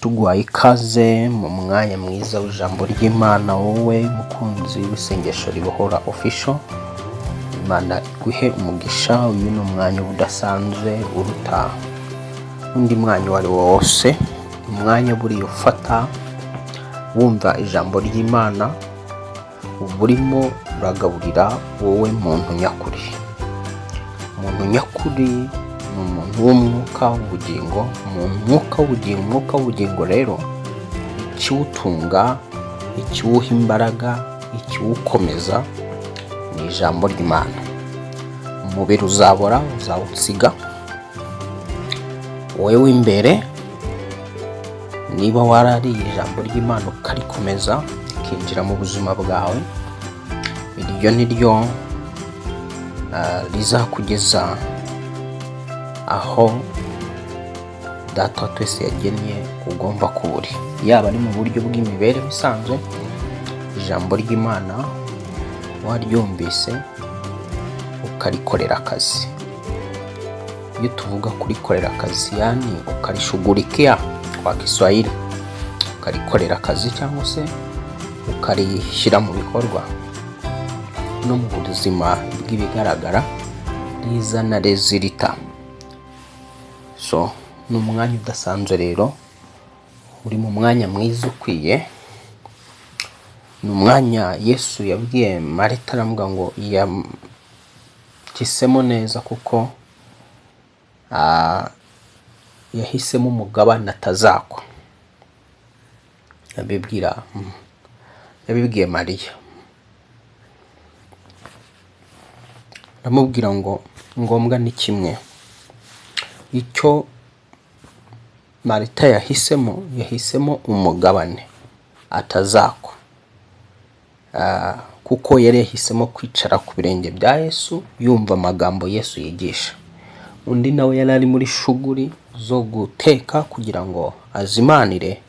tuguhaye ikaze mu mwanya mwiza w'ijambo ry'Imana, wowe mukunzi w'isengesho ribohora official. Imana iguhe umugisha. Uyu ni umwanya udasanzwe uruta undi mwanya wari wose, umwanya buriya ufata wumva ijambo ry'Imana, uburimo uragaburira wowe muntu nyakuri. Umuntu nyakuri ni umuntu w'umwuka w'ubugingo. Umwuka w'ubugingo rero ikiwutunga, ikiwuha imbaraga, ikiwukomeza ni ijambo ry'Imana. Umubiri uzabora, uzawusiga, wewe imbere niba warariye ijambo ry'Imana ukarikomeza rikinjira mu buzima bwawe, iryo ni ryo rizakugeza aho Data wa twese yagennye ugomba kuba uri, yaba ari mu buryo bw'imibereho isanzwe. Ijambo ry'Imana waryumvise ukarikorera akazi. Iyo tuvuga kurikorera akazi, yani ukarishughulikia kwa Kiswahili, ukarikorera akazi cyangwa se ukarishyira mu bikorwa no mu buzima bw'ibigaragara, rizana resulta. So ni umwanya udasanzwe rero, uri mu mwanya mwiza ukwiye. Ni umwanya Yesu yabwiye Marita, aravuga ngo yahisemo neza kuko yahisemo umugabane atazakwa. Yabibwiye Mariya, aramubwira ngo ngombwa ni kimwe. Icyo Marita yahisemo umugabane atazakwa, kuko yari yahisemo kwicara ku birenge bya Yesu yumva amagambo Yesu yigisha. Undi nawe yari ari muri shuguri zo guteka kugira ngo azimanire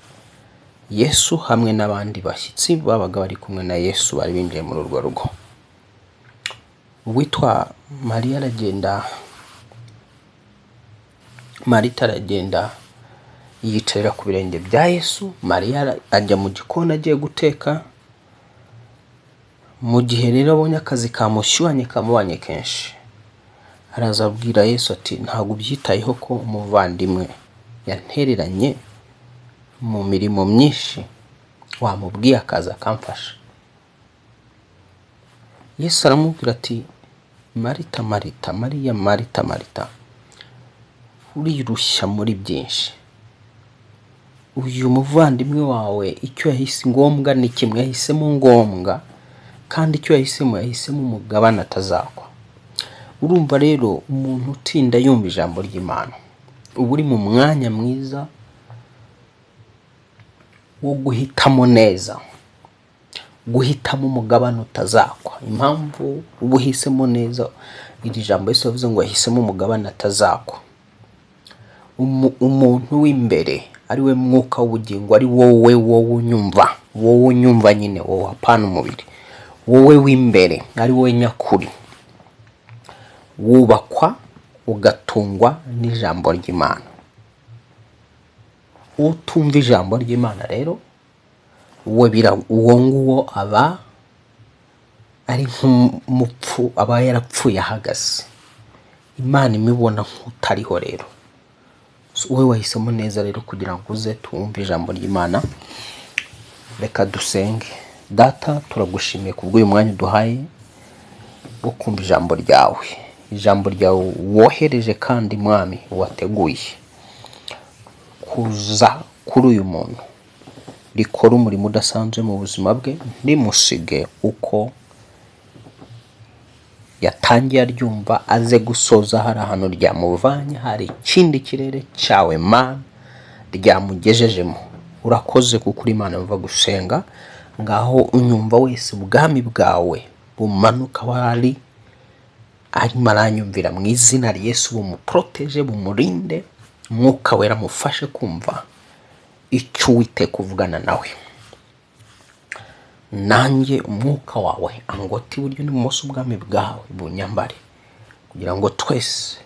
Yesu hamwe n'abandi bashyitsi babaga bari kumwe na Yesu bari binjiye muri urwo rugo. Uwitwa Marita aragenda yicarira ku birenge bya Yesu. Mariya ajya mu gikoni agiye guteka. Mu gihe rero abonye akazi kamushyuhanye kamubanye kenshi, araza abwira Yesu ati, ntabwo ubyitayeho ko umuvandimwe yantereranye mu mirimo myinshi, wamubwiye akazi akamfasha? Yesu aramubwira ati, Marita, Marita, urirushya muri byinshi. Uyu muvandimwe wawe icyo yahise ngombwa ni kimwe, yahisemo ngombwa, kandi icyo yahisemo umugabane atazakwa. Urumva rero, umuntu utinda yumva ijambo ry'Imana uba uri mu mwanya mwiza wo guhitamo neza, guhitamo umugabane utazakwa. Impamvu uba uhisemo neza, iri jambo Yesu yavuze ngo yahisemo umugabane atazakwa. Umuntu w'imbere ari we mwuka w'ubugingo, ari wowe unyumva nyine, wowe hapana umubiri, wowe w'imbere ari wowe nyakuri, wubakwa ugatungwa n'ijambo ry'Imana. Utumva ijambo ry'Imana rero, uwo nguwo aba ari nk'umupfu, aba yarapfuye ahagaze, Imana imibona nk'utariho. Rero wowe wahisemo neza rero kugira ngo uze tuwumve ijambo ry'Imana. Reka dusenge. Data, turagushimiye kubw'uyu mwanya uduhaye wo kumva ijambo ryawe, ijambo ryawe wohereje kandi Mwami wateguye kuza kuri uyu muntu rikora umurimo udasanzwe mu buzima bwe. Ndimusige uko yatangiye aryumva, aze gusoza hari ahantu ryamuvanye, hari ikindi kirere cyawe Mana ryamugejejemo. Urakoze kuko uri Imana yumva gusenga. Ngaho unyumva wese, ubwami bwawe bumanuka wari arimo aranyumvira, mu izina rya Yesu bumuproteje, bumurinde. Umwuka wera mufashe kumva icyo Uwiteka uvugana nawe. Nanjye umwuka wawe angoti iburyo n'ibumoso ubwami bwawe bunyambare, kugira ngo twese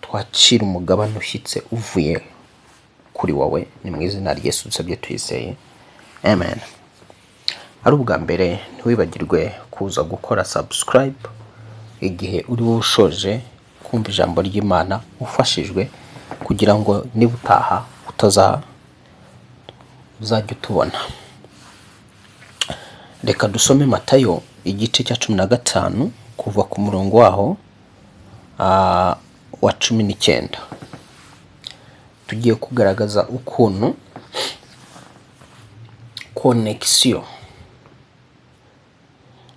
twakire umugabane ushyitse uvuye kuri wowe, ni mu izina rya Yesu dusabye tuyizeye, amen. Ari ubwa mbere ntiwibagirwe kuza gukora subscribe igihe uri ushoje kumva ijambo ry'Imana ufashijwe, kugira ngo niba utaha uzajya utubona. Reka dusome Matayo igice cya 15 kuva ku murongo waho wa 19. Tugiye kugaragaza ukuntu connection,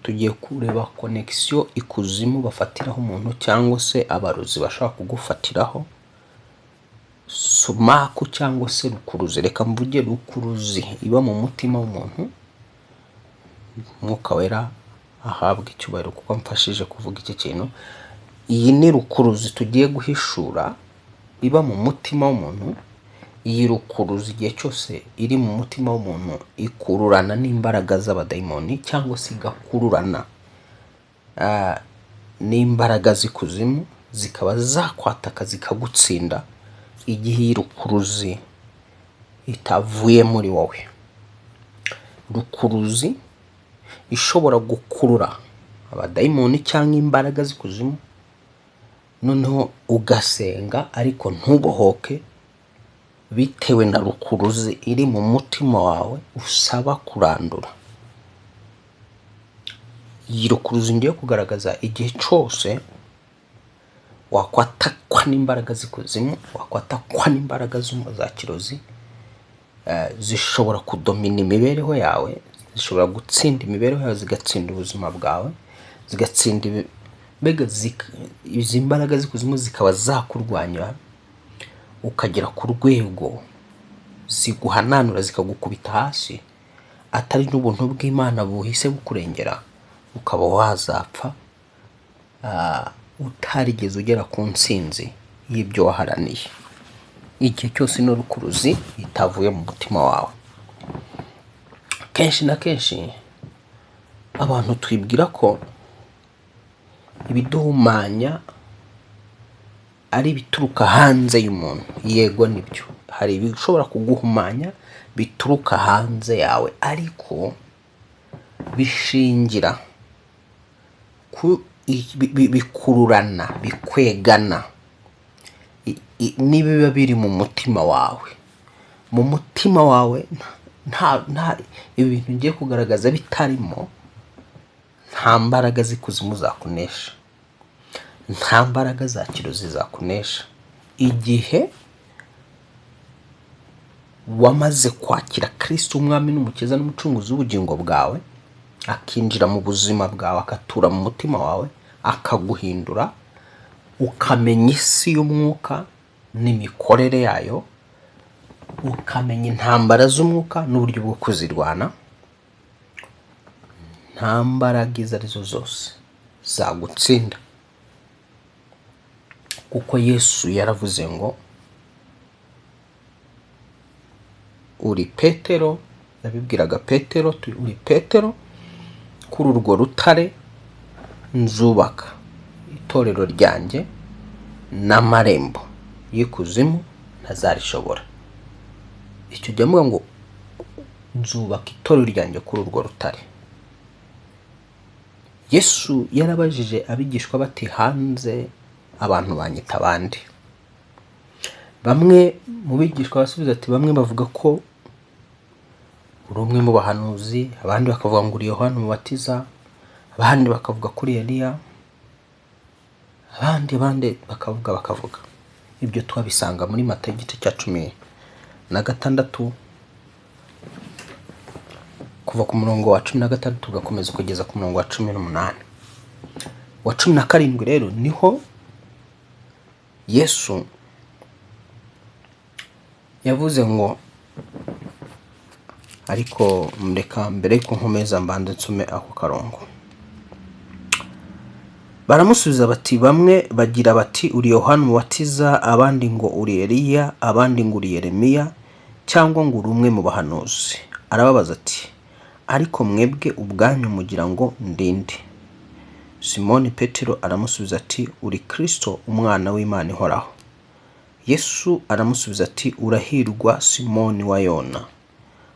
tugiye kureba connection ikuzimu bafatiraho umuntu, cyangwa se abarozi bashaka kugufatiraho sumaku cyangwa se rukuruzi. Reka mvuge rukuruzi iba mu mutima w'umuntu. Umwuka wera ahabwa icyubahiro kuko mfashije kuvuga iki kintu. Iyi ni rukuruzi tugiye guhishura iba mu mutima w'umuntu. Iyi rukuruzi igihe cyose iri mu mutima w'umuntu ikururana n'imbaraga z'abadayimoni, cyangwa se igakururana n'imbaraga z'ikuzimu, zikaba zakwataka zikagutsinda igihe iyi rukuruzi itavuye muri wowe. Rukuruzi ishobora gukurura abadayimoni cyangwa imbaraga z'ikuzimu, noneho ugasenga ariko ntubohoke bitewe na rukuruzi iri mu mutima wawe usaba kurandura. Iyi rukuruzi ngiye kugaragaza igihe cyose wakwatakwa n'imbaraga z'ikuzimu, wakwatakwa n'imbaraga za kirozi, zishobora kudomina imibereho yawe, zishobora gutsinda imibereho yawe, zigatsinda ubuzima bwawe, zigatsinda mbega izi mbaraga z'ikuzimu zikaba zakurwanya ukagera ku rwego ziguhananura zikagukubita hasi, atari n'ubuntu bw'Imana buhise bukurengera, ukaba wazapfa utarigeze ugera ku ntsinzi y'ibyo waharaniye, igihe cyose ino rukuruzi itavuye mu mutima wawe. Kenshi na kenshi abantu twibwira ko ibiduhumanya ari ibituruka hanze y'umuntu. Yego nibyo, hari ibishobora kuguhumanya bituruka hanze yawe, ariko bishingira ku bikururana, bikwegana nibiba biri mu mutima wawe. Mu mutima wawe nta ibintu ngiye kugaragaza bitarimo, nta mbaraga z'ikuzimu zakunesha, nta mbaraga za kirozi zakunesha. Igihe wamaze kwakira Kristo umwami n'umukiza n'umucunguzi w'ubugingo bwawe, akinjira mu buzima bwawe, akatura mu mutima wawe, akaguhindura, ukamenya isi y'umwuka n'imikorere yayo, ukamenya intambara z'umwuka n'uburyo bwo kuzirwana, nta mbaraga izo arizo zose zagutsinda, kuko Yesu yaravuze ngo uri Petero. Yabibwiraga Petero, uri Petero, kuri urwo rutare nzubaka itorero ryanjye, n'amarembo y'ikuzimu ntazarishobora. Icyo gihe avuga ngo nzubaka itorero ryanjye kuri urwo rutare. Yesu yarabajije abigishwa bati, hanze abantu banyita abandi. Bamwe mu bigishwa basubiza ati, bamwe bavuga ko uri umwe mu bahanuzi, abandi bakavuga ngo uri Yohana umubatiza, abandi bakavuga kuri Eliya, abandi bakavuga. Ibyo twabisanga muri Matayo igice cya 16 kuva ku murongo wa 16 tugakomeza kugeza ku murongo wa 18. Wa 17 rero niho Yesu yavuze ngo, ariko mureka mbere yuko nkomeza mbanze nsome ako karongo. Baramusubiza bati, bamwe bagira bati uri Yohana umubatiza, abandi ngo uri Eliya, abandi ngo uri Yeremiya, cyangwa ngo uri umwe mu bahanuzi. Arababaza ati, ariko mwebwe ubwanyu mugira ngo ndinde? Simoni Petero aramusubiza ati, uri Kristo umwana w'Imana ihoraho. Yesu aramusubiza ati urahirwa Simoni wa Yona,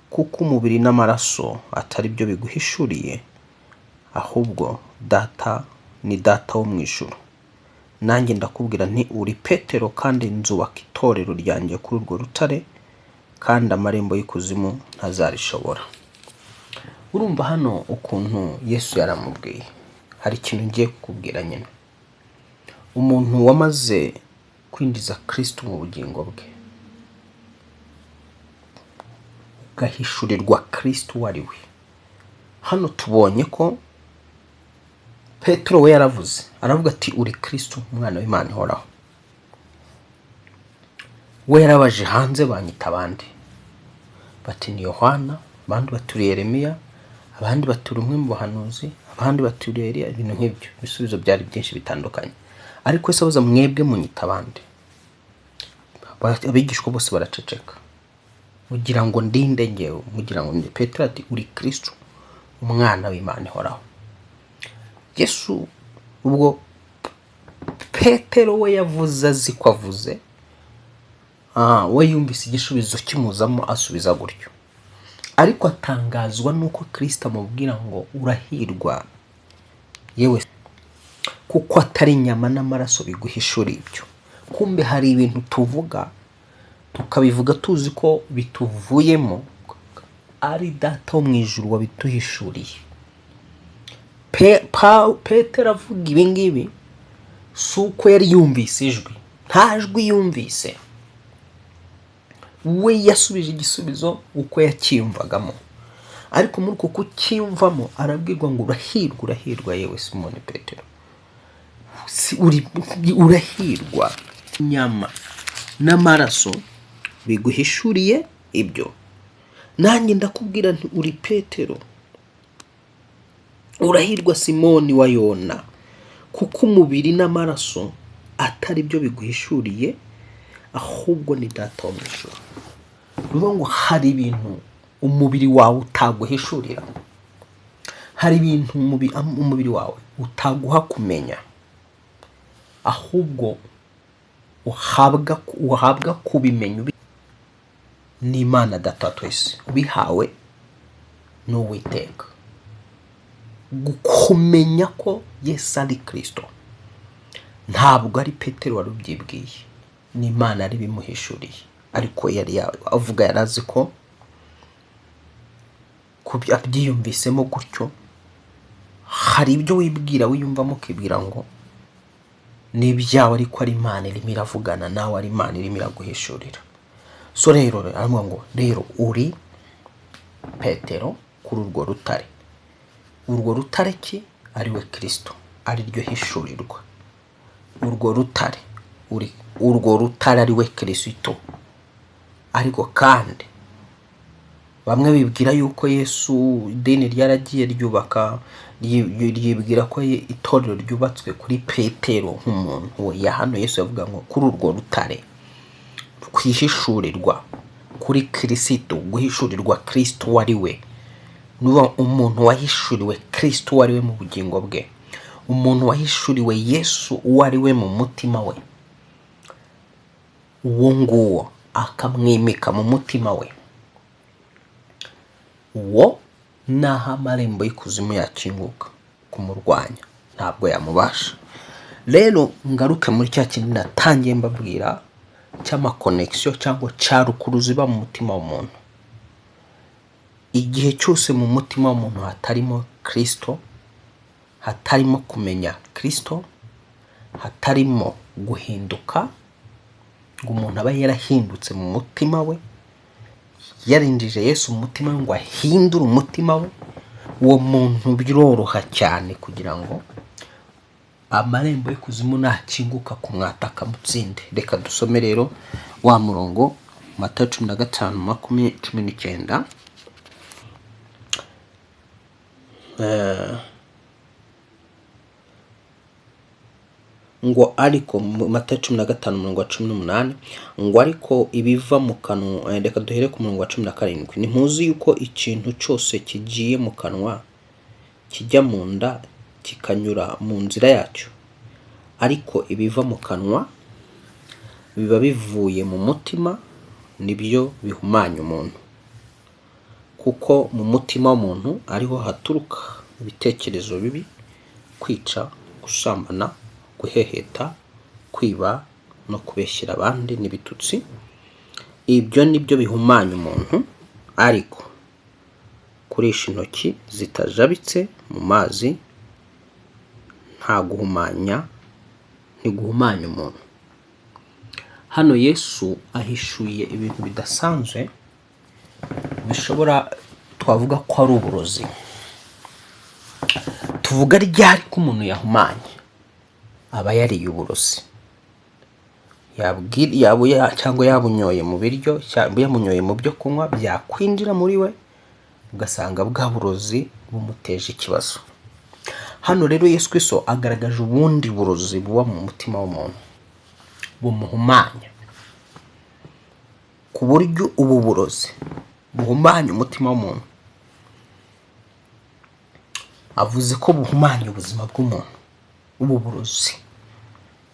kuko umubiri n'amaraso atari byo biguhishuriye, ahubwo data ni data wo mu ijuru. Nanjye ndakubwira nti uri Petero, kandi nzubaka itorero ryanjye kuri urwo rutare, kandi amarembo y'ikuzimu ntazarishobora. Urumva hano ukuntu Yesu yaramubwiye. Hari ikintu ngiye kukubwira nyine. Umuntu wamaze kwinjiza Kristo mu bugingo bwe, ugahishurirwa Kristo uwo ari we. Hano tubonye ko Petero we yaravuze, aravuga ati uri Kristo umwana w'Imana ihoraho. We yarabaje hanze banyita abandi, bati ni Yohana, abandi baturi Yeremiya, abandi baturi umwe mu bahanuzi, abandi baturi Eliya, ibintu nk'ibyo. Ibisubizo byari byinshi bitandukanye, ariko se abuza mwebwe munyita abandi. Abigishwa bose baraceceka, mugira ngo ndinde ngewe, mugira ngo ndi Petero ati uri Kristo umwana w'Imana ihoraho. Yesu ubwo Petero we yavuze azi ko avuze, we yumvise igisubizo kimuzamo asubiza gutyo, ariko atangazwa nuko Kristo amubwira ngo urahirwa yewe, kuko atari inyama n'amaraso biguhishura ibyo. Kumbe hari ibintu tuvuga tukabivuga tuzi ko bituvuyemo, ari data wo mu ijuru wabituhishuriye. Petero avuga ibi ngibi si uko yari yumvise ijwi, nta jwi yumvise, we yasubije igisubizo uko yakiyumvagamo. Ariko muri uko kukiyumvamo arabwirwa ngo urahirwa yewe Simoni Petero, urahirwa inyama n'amaraso biguhishuriye ibyo. Nanjye ndakubwira nti uri Petero, urahirwa Simoni wa Yona, kuko umubiri n'amaraso atari byo biguhishuriye, ahubwo ni data wo mu ijuru. Bivuga ngo hari ibintu umubiri wawe utaguhishurira, hari ibintu umubiri wawe utaguha kumenya, ahubwo uhabwa kubimenya n'Imana Data twese, ubihawe n'Uwiteka. Gukumenya ko Yesu ari Kristo, ntabwo ari Petero wari ubyibwiye, n'Imana yari bimuhishuriye. Ariko yari avuga, yarazi ko abyiyumvisemo gutyo. Hari ibyo wibwira wiyumvamo ukibwira ngo ni ibyawe, ariko ari Imana irimo iravugana nawe, ari Imana irimo iraguhishurira. So rero aravuga ngo rero uri Petero kuri urwo rutare. Urwo rutare ki? Ari we Kristo, ari ryo hishurirwa. Urwo rutare ari we Kristo. Ariko kandi bamwe bibwira yuko Yesu idini ryaragiye ryubaka, ryibwira ko itorero ryubatswe kuri Petero nk'umuntu. Ya hano Yesu yavuga ngo kuri urwo rutare, kwihishurirwa kuri Kristo, guhishurirwa Kristo wari we. Nuba umuntu wahishuriwe Kristo wari we mu bugingo bwe, umuntu wahishuriwe Yesu wari we mu mutima we, uwo nguwo akamwimika mu mutima we, uwo naho amarembo y'ikuzimu yakinguka kumurwanya ntabwo yamubasha. Rero ngaruke muri cya kintu natangiye mbabwira cy'amakonekisiyo cyangwa cyarukuru ziba mu mutima w'umuntu. Igihe cyose mu mutima w'umuntu hatarimo Kristo, hatarimo kumenya Kristo, hatarimo guhinduka, ngo umuntu aba yarahindutse mu mutima we, yarinjije Yesu mu mutima we ngo ahindure umutima we, uwo muntu biroroha cyane kugira ngo amarembo y'ikuzimu nakinguka kumwataka mutsinde. Reka dusome rero wa murongo Matayo 15:19. Ngo ariko Matayo 15:18, ngo ariko ibiva mu kanwa, reka duhere ku murongo wa 17. Ntimuzi yuko ikintu cyose kigiye mu kanwa kijya mu nda kikanyura mu nzira yacyo, ariko ibiva mu kanwa biba bivuye mu mutima, nibyo bihumanya umuntu, kuko mu mutima w'umuntu ariho haturuka ibitekerezo bibi, kwica, gusambana, guheheta, kwiba no kubeshyira abandi n'ibitutsi. Ibyo nibyo bihumanya umuntu, ariko kurisha intoki zitajabitse mu mazi ntiguhumanya umuntu. Hano Yesu ahishuye ibintu bidasanzwe bishobora twavuga ko ari uburozi. Tuvuga ryari ko umuntu yahumanye? Aba yariye uburozi, cyangwa yabunyoye mu biryo, cyangwa yamunyoye mu byo kunywa, byakwinjira muri we ugasanga bwa burozi bumuteje ikibazo. Hano rero Yesu Kristo agaragaje ubundi burozi buba mu mutima w'umuntu bumuhumanya, ku buryo ubu burozi buhumanya umutima w'umuntu. Avuze ko buhumanya ubuzima bw'umuntu. Ubu burozi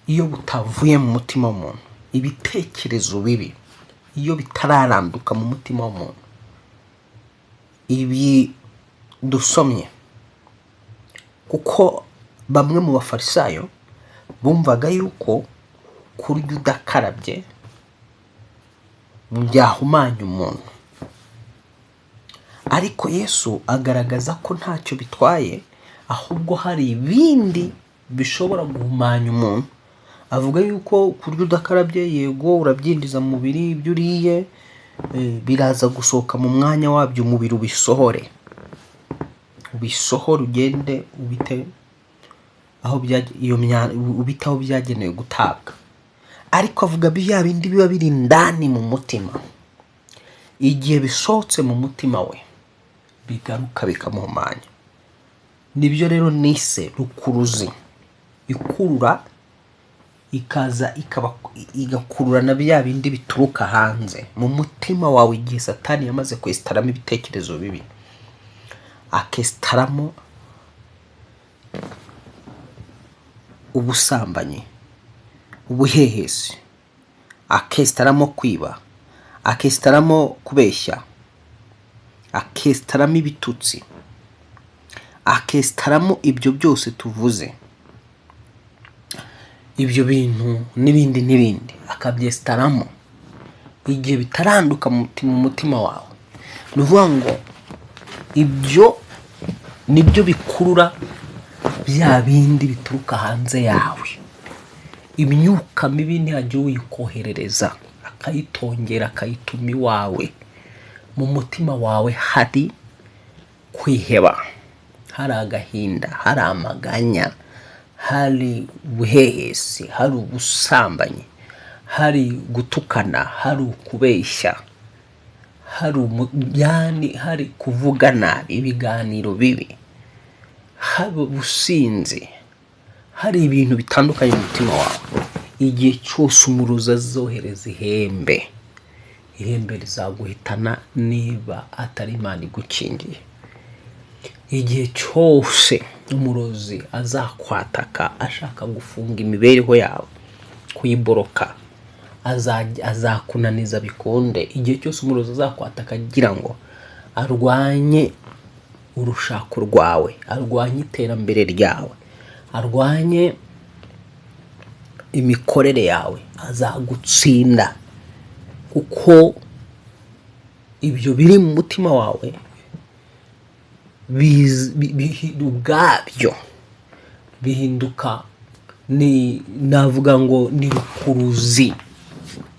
iyo butavuye mu mutima w'umuntu, ibitekerezo bibi iyo bitararanduka mu mutima w'umuntu, ibi dusomye, kuko bamwe mu bafarisayo bumvaga yuko kurya udakarabye byahumanya umuntu, ariko Yesu agaragaza ko ntacyo bitwaye, ahubwo hari ibindi bishobora guhumanya umuntu. Avuga yuko kurya udakarabye, yego urabyinjiza mu mubiri, ibyo uriye biraza gusohoka mu mwanya wabyo, umubiri ubisohore, ugende ubite aho byagenewe gutabwa. Ariko avuga bya bindi biba biri indani mu mutima, igihe bisohotse mu mutima we bigaruka bikamuhumanya. Nibyo rero nise rukuruzi, ikurura ikaza igakurura na bya bindi bituruka hanze mu mutima wawe. Igihe Satani yamaze kwesitaramo ibitekerezo bibi, akesitaramo ubusambanyi, ubuhehesi, akesitaramo kwiba, akesitaramo kubeshya, akesitaramo ibitutsi, akesitaramo ibyo byose tuvuze, ibyo bintu n'ibindi akabyesitaramo, igihe bitaranduka mu mutima wawe, ni ukuvuga ngo ibyo nibyo bikurura bya bindi bituruka hanze yawe. Imyuka mibi ntihagire uyikoherereza akayitongera akayituma iwawe. Mu mutima wawe hari kwiheba, hari agahinda, hari amaganya, hari ubuhehesi, hari ubusambanyi, hari gutukana, hari ukubeshya, hari kuvuga nabi, ibiganiro bibi, hari ubusinzi, hari ibintu bitandukanye mu mutima wawe. Igihe cyose umurozi azohereza ihembe rizaguhitana niba atari Imana igukingiye. Igihe cyose umurozi azakwataka ashaka gufunga imibereho yawe, kuyiboroka, azakunaniza bikunde. Igihe cyose umurozi azakwataka agira ngo arwanye urushako rwawe, arwanye iterambere ryawe, arwanye imikorere yawe, azagutsinda, kuko ibyo biri mu mutima wawe ubwabyo bihinduka, navuga ngo ni rukuruzi,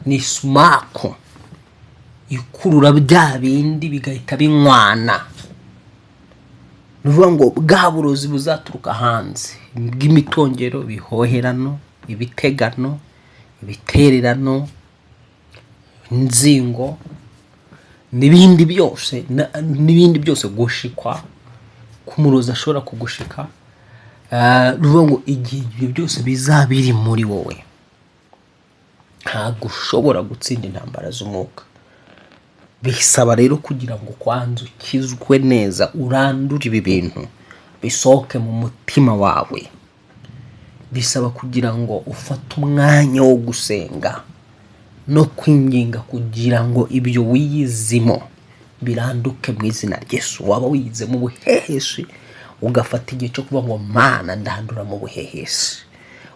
ni sumaku ikurura bya bindi bigahita binywana. Ni ukuvuga ngo bwa burozi buzaturuka hanze bw'imitongero, bihoherano, ibitegano, ibitererano, inzingo n'ibindi byose, gushikwa k'umurozi ashobora kugushika. Ni ukuvuga ngo igihe ibyo byose bizaba biri muri wowe, ntabwo ushobora gutsinda intambara z'umwuka. Bisaba rero kugira ngo kwanza ukizwe neza, urandure ibi bintu bisohoke mu mutima wawe. Bisaba kugira ngo ufate umwanya wo gusenga, no kwinginga kugira ngo ibyo wiyizimo biranduke mu izina Yesu. Waba wiyizemo ubuhehesi ugafata igihe cyo kuba ngo Mana ndandura mu buhehesi,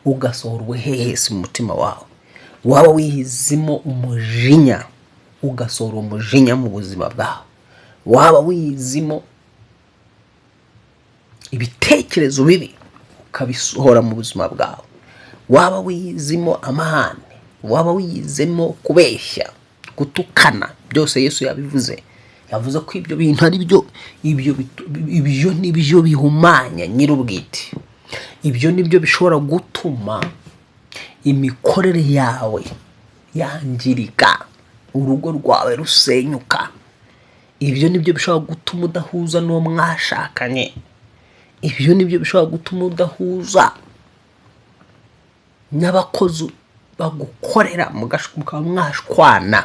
ugasohora ubuhehesi mu mutima wawe. Waba wiyizimo umujinya ugasohora umujinya mu buzima bwawe. Waba wiyizimo ibitekerezo bibi ukabisohora mu buzima bwawe. Waba wiyizimo amahane, waba wiyizemo kubeshya, gutukana, byose Yesu yabivuze. Yavuze ko ibyo bintu ari byo ibyo nibyo bihumanya nyir'ubwite. Ibyo nibyo bishobora gutuma imikorere yawe yangirika, urugo rwawe rusenyuka. Ibyo nibyo bishobora gutuma udahuza n'uwo mwashakanye. Ibyo nibyo bishobora gutuma udahuza n'abakozi bagukorera mukaba mwashwana,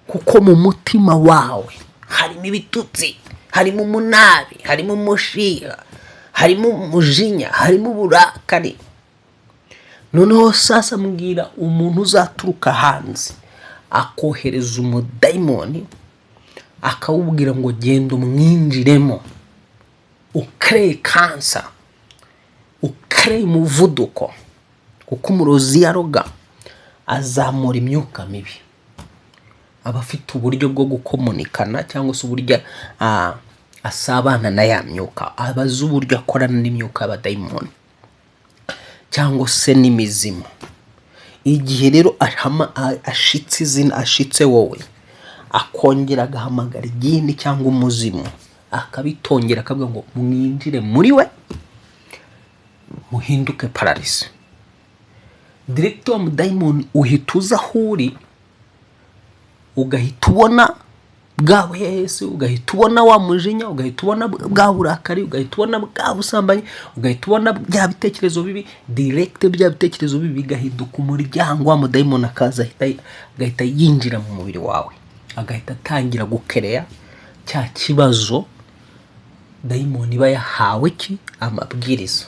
kuko mu mutima wawe harimo ibitutsi, harimo umunabi, harimo umushiha, harimo umujinya, harimo uburakari. Noneho sasa mbwira umuntu uzaturuka hanze akohereza umudayimoni akawubwira ngo genda umwinjiremo, ukreye kansa, ukreye umuvuduko, kuko umurozi yaroga azamura imyuka mibi. Aba afite uburyo bwo gukomunikana cyangwa se uburyo asabana na ya myuka, abazi uburyo akorana n'imyuka y'abadayimoni cyangwa se n'imizimu. Igihe rero ashitse izina, ashitse wowe, akongera agahamagara igini cyangwa umuzimu, akabitongera akavuga ngo mwinjire muri we muhinduke paralyse. Direct wa mudayimoni uhita uza aho uri, ugahita ubona bwa buhehesi, ugahita ubona wa mujinya, ugahita ubona bwa burakari, ugahita ubona bwa busambanyi, ugahita ubona bya bitekerezo bibi. Direct bya bitekerezo bibi bigahinduka umuryango wa mudayimoni, akaza agahita yinjira mu mubiri wawe, agahita atangira gukereya cya kibazo dayimoni iba yahawe amabwiriza.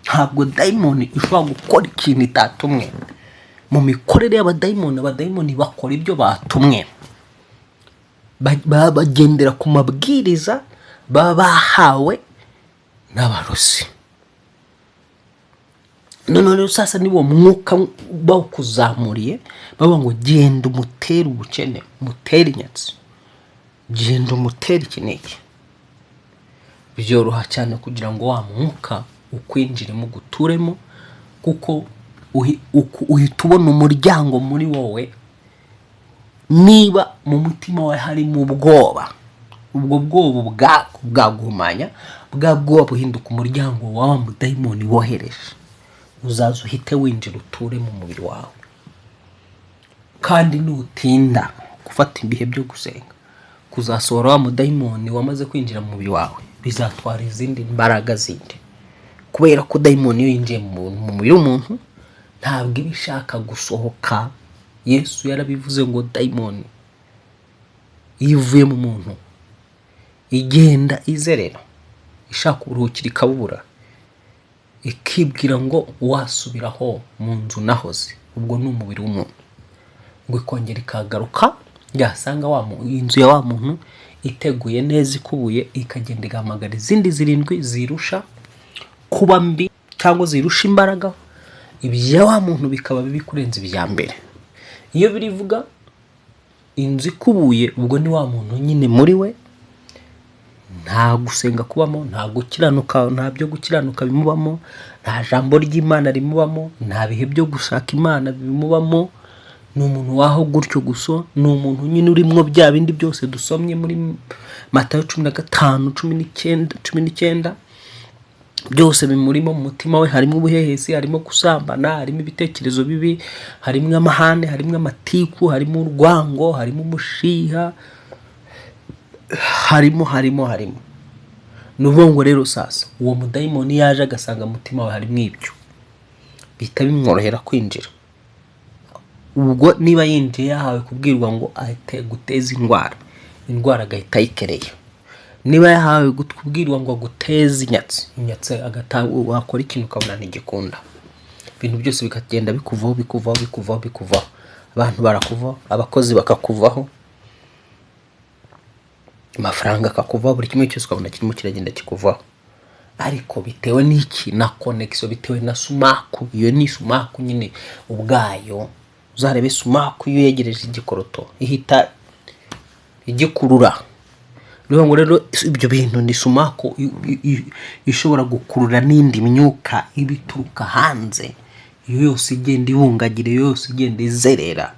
Ntabwo dayimoni ishobora gukora ikintu itatumwe. Mu mikorere y'abadayimoni, abadayimoni bakora ibyo batumwe, bagendera ku mabwiriza baba bahawe n'abarozi. None sasa nibo mwuka bawukuzamuriye, baba ngo genda umutere ubukene, umutere inyatsi, genda umutere ikinege. Byoroha cyane kugira ngo wa mwuka ukwinjiremo guturemo, kuko uhita ubona umuryango muri wowe. Niba mu mutima wawe harimo ubwoba, ubwo bwoba bwagumanya, bwa bwoba buhinduka umuryango wa mudayimoni wohereje. Uzaza uhite winjira uture mu mubiri wawe. Kandi nutinda gufata ibihe byo gusenga, kuzasohora wa mudayimoni wamaze kwinjira mu mubiri wawe, bizatwara izindi mbaraga zindi. Kubera ko dayimoni iyo yinjiye mu mubiri w'umuntu ntabwo ibishaka gusohoka. Yesu yarabivuze ngo dayimoni ivuye mu muntu igenda izerera, ishaka uburuhukiro ikabubura, ikibwira ngo wasubiraho mu nzu nahoze. Ubwo ni umubiri w'umuntu, ngo ikongera ikagaruka yasanga inzu ya wa muntu iteguye neza, ikubuye, ikagenda igahamagara izindi zirindwi zirusha kuba mbi cyangwa zirusha imbaraga. Ibya wa muntu bikaba bibi kurenza ibya mbere. Iyo birivuga inzu ikubuye, ubwo ni wa muntu nyine muri we nta gusenga kubamo, nta gukiranuka, nta byo gukiranuka bimubamo, nta jambo ry'Imana rimubamo, nta bihe byo gushaka Imana bimubamo. Ni umuntu waho gutyo gusa, ni umuntu nyine urimo bya bindi byose dusomye muri Matayo 15:19 byose bimurimo mu mutima we. Harimo ubuhehesi, harimo gusambana, harimo ibitekerezo bibi, harimo amahane, harimo amatiku, harimo urwango, harimo umushiha, harimo. Nuvuga rero sasa uwo mudayimoni yaje agasanga mutima we harimo ibyo, bihita bimworohera kwinjira. Ubwo niba yinjiye yahawe kubwirwa ngo ahite guteza indwara agahita yikereye. Niba yahawe kubwirwa ngo guteza inyatsi wakora ikintu ukabona ntigikunda, ibintu byose bikagenda bikuvaho. abantu barakuvaho, abakozi bakakuvaho, amafaranga akakuvaho, buri kimwe cyose ukabona kirimo kiragenda kikuvaho. Ariko bitewe n'iki? Na connection, bitewe na sumaku. Iyo ni sumaku nyine ubwayo. Uzarebe sumaku iyo yegereje igikoroto ihita igikurura. Niyo ngo rero ibyo bintu ni sumaku ishobora gukurura n'indi myuka ibituruka hanze. Iyo yose igenda ibungagira, yose igenda izerera.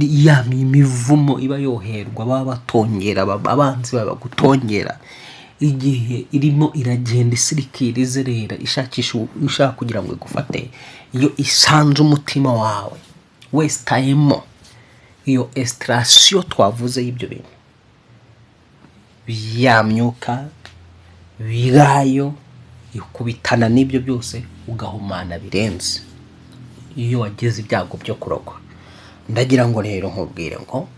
Ya imivumo iba yoherwa, baba batongera, abanzi baba gutongera. Igihe irimo iragenda isirikira izerera ishaka kugira ngo igufate, iyo isanze umutima wawe wesitayemo iyo extraction twavuze y'ibyo bintu, ya myuka birayo ikubitana n'ibyo byose ugahumana birenze. Iyo wageze ibyago byo kurogwa, ndagira ngo rero nkubwire ngo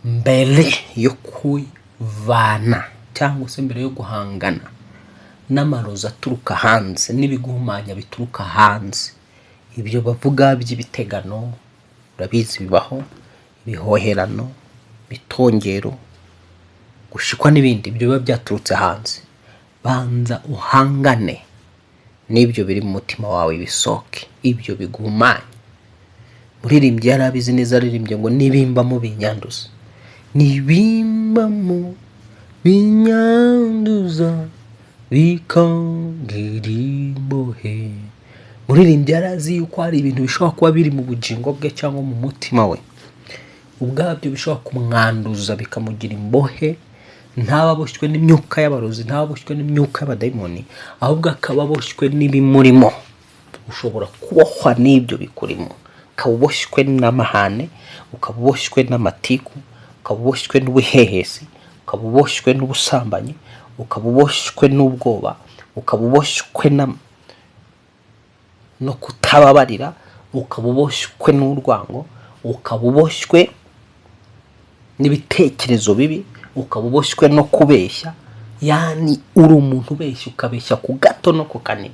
mbere yo kwivana cyangwa se mbere yo guhangana n'amarozi aturuka hanze n'ibiguhumanya bituruka hanze, ibyo bavuga by'ibitegano urabizi bibaho, ibihoherano, bitongero, gushikwa n'ibindi, ibyo biba byaturutse hanze. Banza uhangane n'ibyo biri mu mutima wawe bisoke, ibyo biguhumanya. Muririmbyi yarabizi neza, aririmbye ngo nibimbamo binyanduza, nibimbamo binyanduza bikangira imbohe. Muririmbyi yarazi yuko hari ibintu bishobora kuba biri mu bugingo bwe cyangwa mu mutima we ubwabyo bishobora kumwanduza bikamugira imbohe. Ntababoshywe n'imyuka y'abarozi, ntababoshywe n'imyuka y'abadayimoni, ahubwo akaba aboshywe n'ibimurimo. Ushobora kubohwa n'ibyo bikurimo, ukaba uboshywe n'amahane, ukaba uboshywe n'amatiku, ukaba uboshywe n'ubuhehesi, ukaba uboshywe n'ubusambanyi, ukaba uboshywe n'ubwoba, ukaba uboshywe no kutababarira, ukaba uboshywe n'urwango, ukaba uboshywe n'ibitekerezo bibi, ukaba uboshywe no kubeshya. Yani uri umuntu ubeshya, ukabeshya ku gato no ku kanini.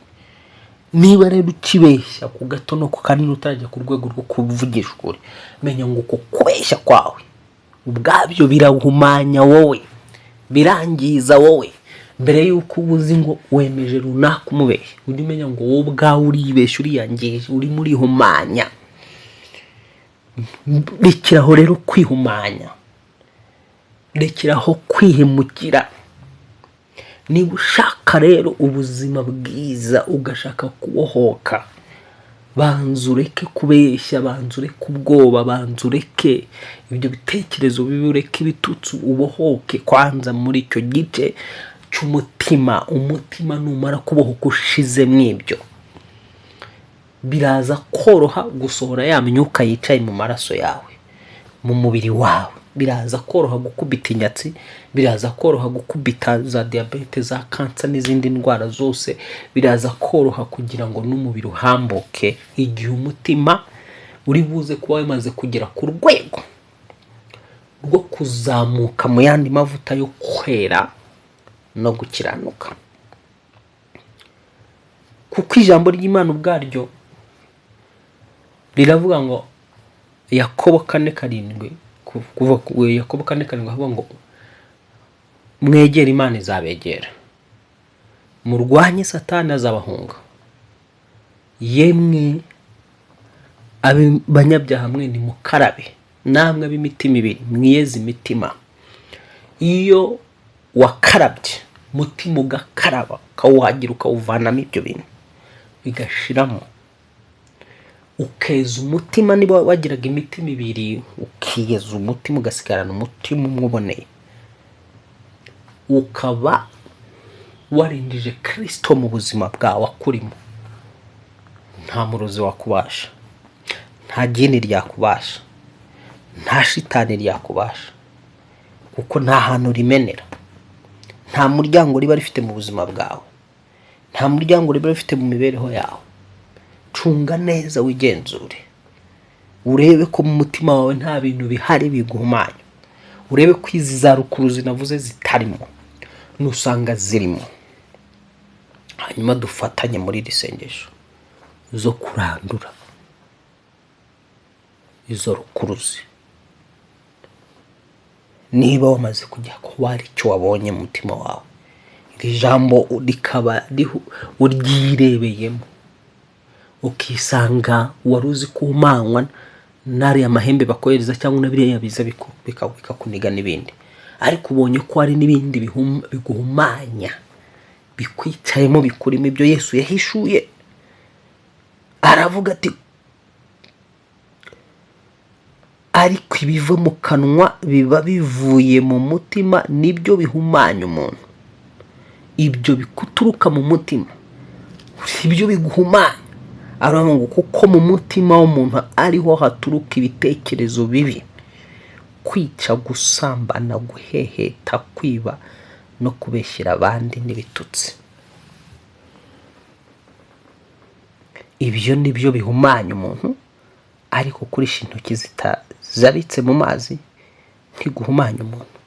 Niba rero ukibeshya ku gato no ku kanini utarajya ku rwego rwo kuvugisha ukuri, menya ngo uko kubeshya kwawe ubwabyo birahumanya wowe, birangiza wowe. Mbere yuko ubuzi ngo wemeje runaka umubeshya, ujye umenya ngo wowe ubwawe uribeshya, uriyangije, urimo urihumanya. Rekeraho rero kwihumanya, rekeraho kwihemukira. Niba ushaka rero ubuzima bwiza, ugashaka kubohoka, banza ureke kubeshya, banza ureke ubwoba, banza ureke ibyo bitekerezo bibi, ureke ibitutsi, ubohoke kwanza muri icyo gice cy'umutima. Umutima numara kubohoka ushizemo ibyo, biraza koroha gusohora ya myuka yicaye mu maraso yawe, mu mubiri wawe. Biraza koroha gukubita inyatsi, biraza koroha gukubita za diabete, za kansa n'izindi ndwara zose. Biraza koroha kugira ngo n'umubiri uhambuke, igihe umutima uri buze kuba wamaze kugera ku rwego rwo kuzamuka mu yandi mavuta yo kwera no gukiranuka. Kuko ijambo ry'Imana ubwaryo riravuga ngo, Yakobo 4:7, kuva ku Yakobo 4:7 havuga ngo mwegera Imana izabegera, murwanye Satani azabahunga. Yemwe abanyabyaha mwe nimukarabe, namwe b'imitima ibiri mwiyeze imitima. Iyo wakarabye mutima ugakaraba, ukawuhagira, ukawuvanamo ibyo bintu bigashiramo, ukeza umutima. Niba wagiraga imitima ibiri, ukiyeza umutima, ugasigarana umutima umwe uboneye, ukaba warindije Kristo mu buzima bwawe akurimo, nta murozi wakubasha, nta gini ryakubasha, nta shitani ryakubasha, kuko nta hantu rimenera, nta muryango riba rifite mu buzima bwawe, nta muryango riba rifite mu mibereho yawe. Cunga neza, wigenzure, urebe ko mu mutima wawe nta bintu bihari biguhumanya, urebe ko izi za rukuruzi navuze zitarimo, nusanga zirimo, hanyuma dufatanye muri iri sengesho zo kurandura izo rukuruzi. Niba wamaze kujya kuba hari icyo wabonye mu mutima wawe, iri jambo rikaba uryirebeyemo, ukisanga wari uzi kumanywa n'ariya mahembe bakohereza cyangwa n'abiriya biza bikakuniga n'ibindi, ariko ubonye ko hari n'ibindi biguhumanya bikwicayemo bikurimo ibyo Yesu yahishuye. Aravuga ati ariko ibiva mu kanwa biba bivuye mu mutima, nibyo bihumanya umuntu. Ibyo bikuturuka mu mutima ibyo biguhumanya. Aravuga ngo kuko mu mutima w'umuntu ariho haturuka ibitekerezo bibi, kwica, gusambana, guheheta, kwiba no kubeshyira abandi n'ibitutsi. Ibyo nibyo bihumanya umuntu, ariko kurisha intoki zitazaritse mu mazi ntiguhumanya umuntu.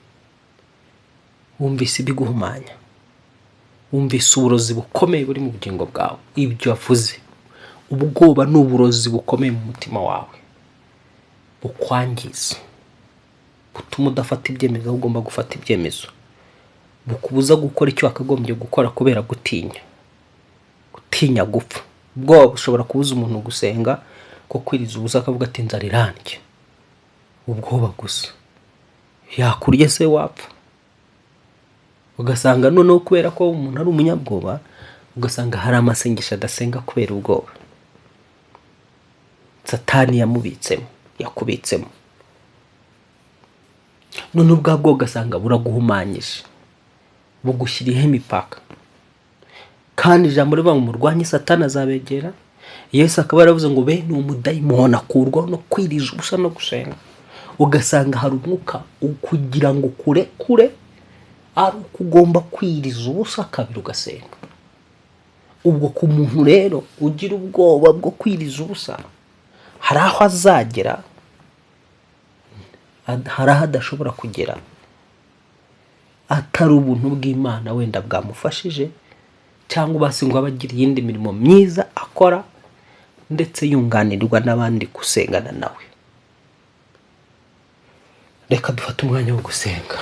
Wumvise ibiguhumanya, wumvise uburozi bukomeye buri mu bugingo bwawe. Ibyo avuze, ubwoba n'uburozi bukomeye mu mutima wawe bukwangiza, butuma udafata ibyemezo aho ugomba gufata ibyemezo, bukubuza gukora icyo wakagombye gukora kubera gutinya gupfa. Ubwoba bushobora kubuza umuntu gusenga, ko kwiriza ubusa akavuga ati nzara irandye. Ubwoba gusa yakurya se wapfa. Ugasanga noneho kubera ko umuntu ari umunyabwoba, ugasanga hari amasengesho adasenga kubera ubwoba. Satani yakubitsemo. None ubwa bwo ugasanga buraguhumanyije, bugushyiriyeho imipaka. Kandi ijambo rivuga ngo murwanye Satani azabegera. Yesu akaba yaravuze ngo bene umudayimoni akurwaho no kwiriza ubusa no gusenga. Ugasanga hari umwuka kugira ngo kure ari ukugomba kwiriza ubusa kabiri ugasenga. Ubwo ku muntu rero ugira ubwoba bwo kwiriza ubusa, hari aho azagera, hari aho adashobora kugera atari ubuntu bw'Imana wenda bwamufashije, cyangwa basi ngo abagira iyindi mirimo myiza akora ndetse yunganirwa n'abandi gusengana nawe. Reka dufate umwanya wo gusenga.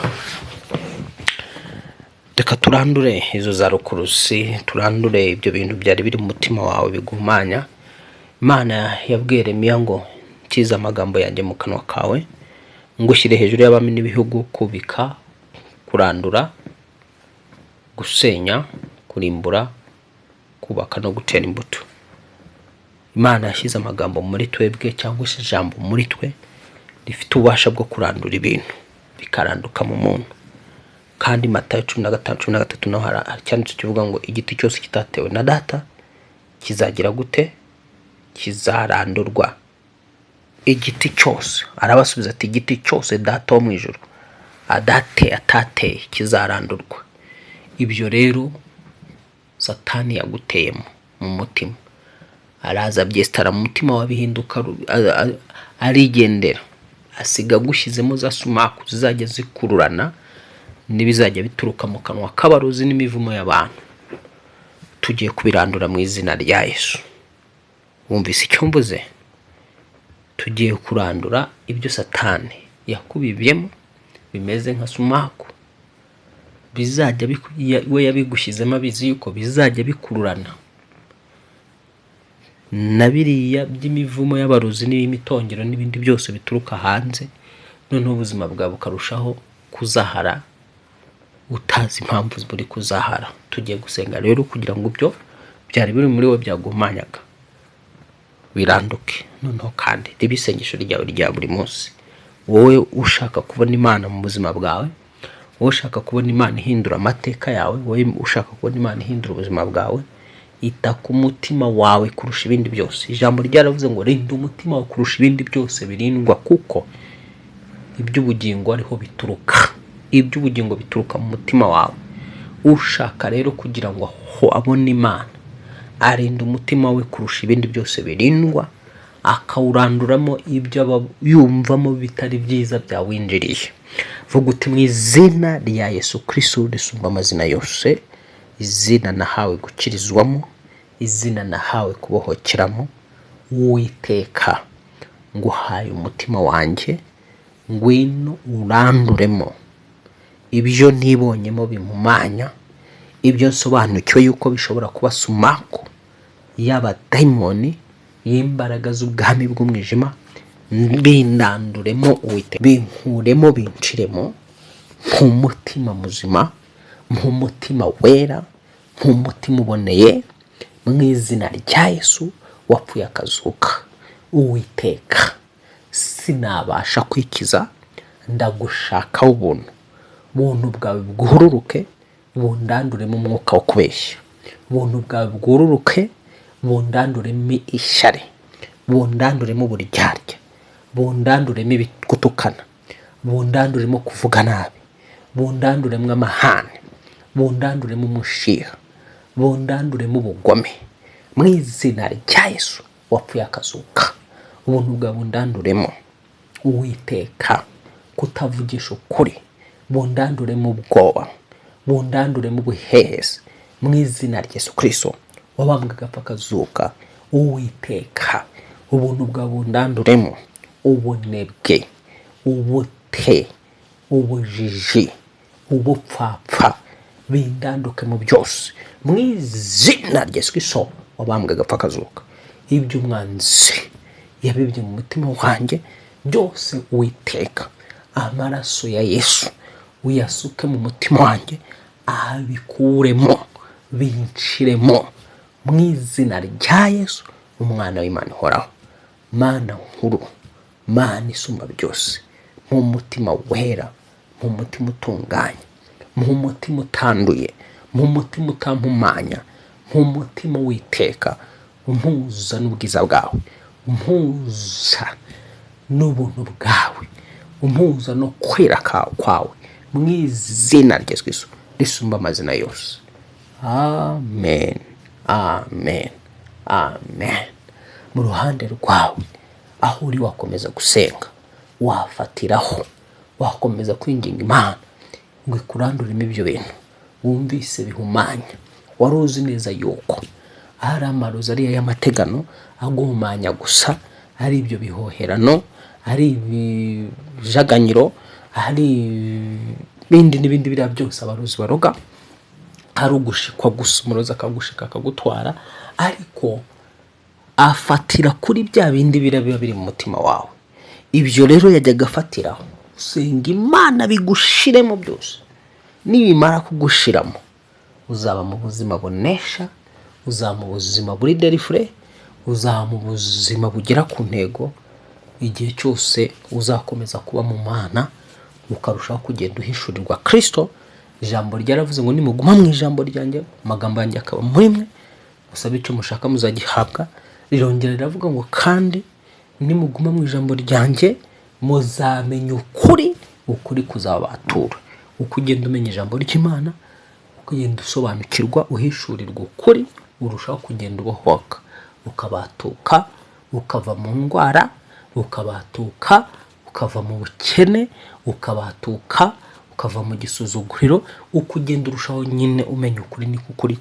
Reka turandure izo za rukuruzi, turandure ibyo bintu byari biri mu mutima wawe biguhumanya. Imana yabwiye Yeremiya ngo kiza amagambo yanjye mu kanwa kawe, ngushyire hejuru y'abami n'ibihugu, kubika, kurandura, gusenya, kurimbura, kubaka no gutera imbuto. Imana yashyize amagambo muri twebwe, cyangwa se ijambo muri twe rifite ububasha bwo kurandura ibintu bikaranduka mu muntu. Kandi Matayo 15:13 naho cyanditse kivuga ngo igiti cyose kitatewe na data kizagira gute? Kizarandurwa. Igiti cyose, arabasubiza ati igiti cyose data wo mu ijuru atateye kizarandurwa. Ibyo rero Satani yaguteyemo mu mutima, araza byestara mu mutima wabihinduka, arigendera, asiga gushyizemo za sumaku zizajya zikururana n'ibizajya bituruka mu kanwa k'abarozi n'imivumo y'abantu. Tugiye kubirandura mu izina rya Yesu. Wumvise icyo mvuze? Tugiye kurandura ibyo Satani yakubibyemo bimeze nka sumaku, bizajya we yabigushyizemo abizi yuko bizajya bikururana na biriya by'imivumo y'abarozi n'imitongero n'ibindi byose bituruka hanze. Noneho ubuzima bwawe bukarushaho kuzahara, utazi impamvu buri kuzahara. Tugiye gusenga rero kugira ngo ibyo byari biri muri wowe byagumanyaga biranduke. Noneho kandi ribisengesho ryawe rya buri munsi. Wowe ushaka kubona Imana mu buzima bwawe, wowe ushaka kubona Imana ihindura amateka yawe, wowe ushaka kubona Imana ihindura ubuzima bwawe, ita ku mutima wawe kurusha ibindi byose. Ijambo ryaravuze ngo rinda umutima wawe kurusha ibindi byose birindwa, kuko iby'ubugingo ariho bituruka. Iby'ubugingo bituruka mu mutima wawe. Ushaka rero kugira ngo abone Imana, arinda umutima we kurusha ibindi byose birindwa, akawuranduramo ibyo yumvamo bitari byiza byawinjiriye. Vuga uti mu izina rya Yesu Kristo risumba amazina yose, izina nahawe gukirizwamo, izina nahawe kubohokeramo, Uwiteka nguhaye umutima wanjye, ngwino uranduremo ibyo nibonyemo bimumanya, ibyo nsobanukiwe yuko bishobora kuba sumaku y'abadayimoni, y'imbaraga z'ubwami bw'umwijima. Bindanduremo Uwiteka, binkuremo, binshiremo nk'umutima muzima, nk'umutima wera, nk'umutima uboneye, mu izina rya Yesu wapfuye akazuka. Uwiteka, sinabasha kwikiza, ndagushaka ubuntu bwawe bwururuke, bundanduremo umwuka wo kubeshya. Ubuntu bwawe bwururuke, bundanduremo ishyari, bundanduremo uburyarya, bundanduremo gutukana, bundanduremo kuvuga nabi, bundanduremo amahane, bundanduremo umushiha, bundanduremo ubugome, mu izina rya Yesu wapfuye akazuka. Ubuntu bwawe bundanduremo Uwiteka kutavugisha ukuri, bundanduremo ubwoba, bundanduremo ubuhehesi, mu izina rya Yesu Kristo wabambwe agapfa akazuka. Uwiteka, ubuntu bwawe bundanduremo ubunebwe, ubute, ubujiji, ubupfapfa, bindanduke mu byose, mu izina rya Yesu Kristo wabambwe agapfa akazuka. Ibyo umwanzi yabibye mu mutima wanjye byose, Uwiteka, amaraso ya Yesu uyasuke mu mutima wanjye, abikuremo, binshiremo, mu izina rya Yesu umwana w'Imana ihoraho. Mana nkuru, Mana isumba byose, mu mutima wera, mu mutima utunganye, mu mutima utanduye, mu mutima utampumanya, mu mutima Uwiteka umpuza n'ubwiza bwawe, umpuza n'ubuntu bwawe, umpuza no kwera kwawe, mu izina rya Yesu Kristo risumba amazina yose. Amen, amen, amen. Mu ruhande rwawe aho uri wakomeza gusenga, wafatiraho, wakomeza kwinginga Imana ngo ikuranduremo ibyo bintu wumvise bihumanya. Wari uzi neza yuko ari amarozi ariya y'amategano aguhumanya gusa, ari ibyo bihoherano, ari ibijaganyiro, ari n'ibindi biriya byose abarozi baroga, ari ugushikwa gusa, umurozi akagushika akagutwara, ariko afatira kuri bya bindi biba biri mu mutima wawe. Ibyo rero yajyaga afatiraho. Usenga Imana bigushiremo byose. Nibimara kugushiramo, uzaba mu buzima bunesha, uzaba mu buzima buri derifure, uzaba mu buzima bugera ku ntego. Igihe cyose uzakomeza kuba mu Mana, ukarushaho kugenda uhishurirwa Kristo. Ijambo ryaravuze ngo nimuguma mu ijambo ryanjye, amagambo yanjye akaba muri mwe, musabe icyo mushaka muzagihabwa. Rirongera riravuga ngo kandi nimuguma mu ijambo ryanjye muzamenya ukuri, ukuri kuzabatura. Uko ugenda umenya ijambo ry'Imana, ukagenda usobanukirwa, uhishurirwa ukuri, urushaho kugenda ubohoka, ukabatuka, ukava mu ndwara, ukabatuka, ukava mu bukene, ukabatuka, ukava mu gisuzuguriro. Uko ugenda urushaho nyine umenya ukuri, ni kukuri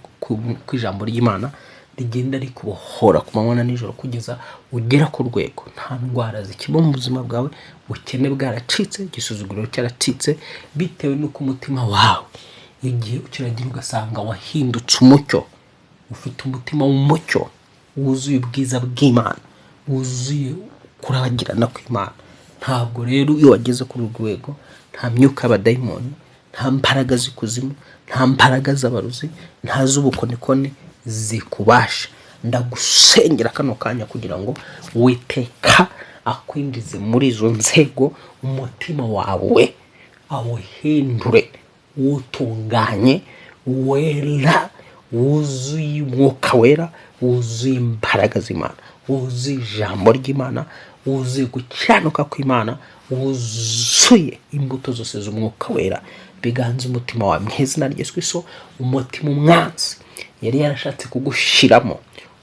kw'ijambo ry'Imana rigenda rikubohora ku manywa na nijoro, kugeza ugera ku rwego nta ndwara zikiba mu buzima bwawe, ubukene bwaracitse, igisuzuguriro cyaracitse, bitewe n'uko umutima wawe igihe ukiragira ugasanga wahindutse umucyo, ufite umutima w'umucyo wuzuye ubwiza bw'Imana, wuzuye kurabagirana kw'Imana. Ntabwo rero iyo wageze kuri urwo rwego, nta myuka y'abadayimoni, nta mbaraga z'ikuzimu, nta mbaraga z'abarozi, nta z'ubukonikoni zikubasha. Ndagusengera kano kanya kugira ngo Uwiteka akwinjize muri izo nzego, umutima wawe awuhindure utunganye, wera, wuzuye umwuka wera, wuzuye imbaraga z'Imana, wuzuye ijambo ry'Imana, wuzuye gukiranuka kw'Imana, wuzuye imbuto zose z'umwuka wera. Biganze umutima wawe mu izina rya Yesu Kristo. Umutima umwanzi yari yarashatse kugushiramo,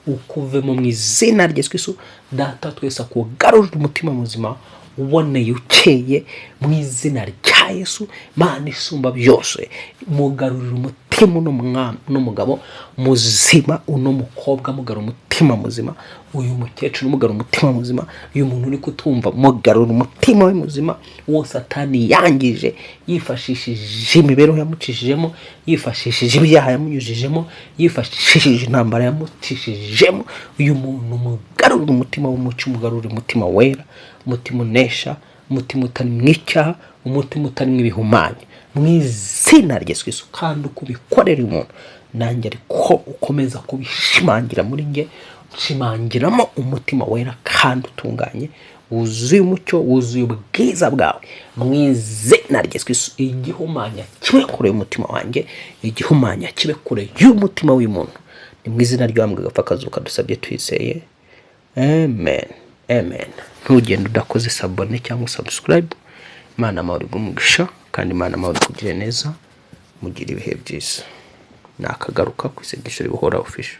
ukuvemo mu izina rya Yesu Kristo. Data twese akugarurira umutima muzima uboneye ukeye mu izina rya Yesu. Mana isumba byose, mugarurira umutima uno mugabo muzima, uno mukobwa mugarura umutima umutima muzima, uyu mukecuru umugarura umutima muzima, uyu muntu uri kutumva mugarura umutima we muzima, uwo Satani yangije yifashishije imibereho yamucishijemo, yifashishije ibyaha yamunyujijemo, yifashishije intambara yamucishijemo, uyu muntu mugarura umutima w'umucyo, umugarura umutima wera, umutima unesha, umutima utari mu icyaha, umutima utari mu ibihumanya, mu izina rya Yesu. Kandi uko ubikorera umuntu, nanjye ariko ukomeza kubishimangira muri nge, nshimangiramo umutima wera kandi utunganye, wuzuye umucyo, wuzuye ubwiza bwawe, mu izina rya Yesu. Igihumanya kibe kure y'umutima wanjye, igihumanya kibe kure y'umutima w'umuntu, ni mu izina ry'Umwami gapfa kazuka dusabye twizeye, amen, amen. Ntugende udakoze sabone cyangwa subscribe. Imana amahoro igumugisha, kandi Imana amahoro ikugire neza, mugire ibihe byiza. Nakagaruka ku isengesho ribuhora official.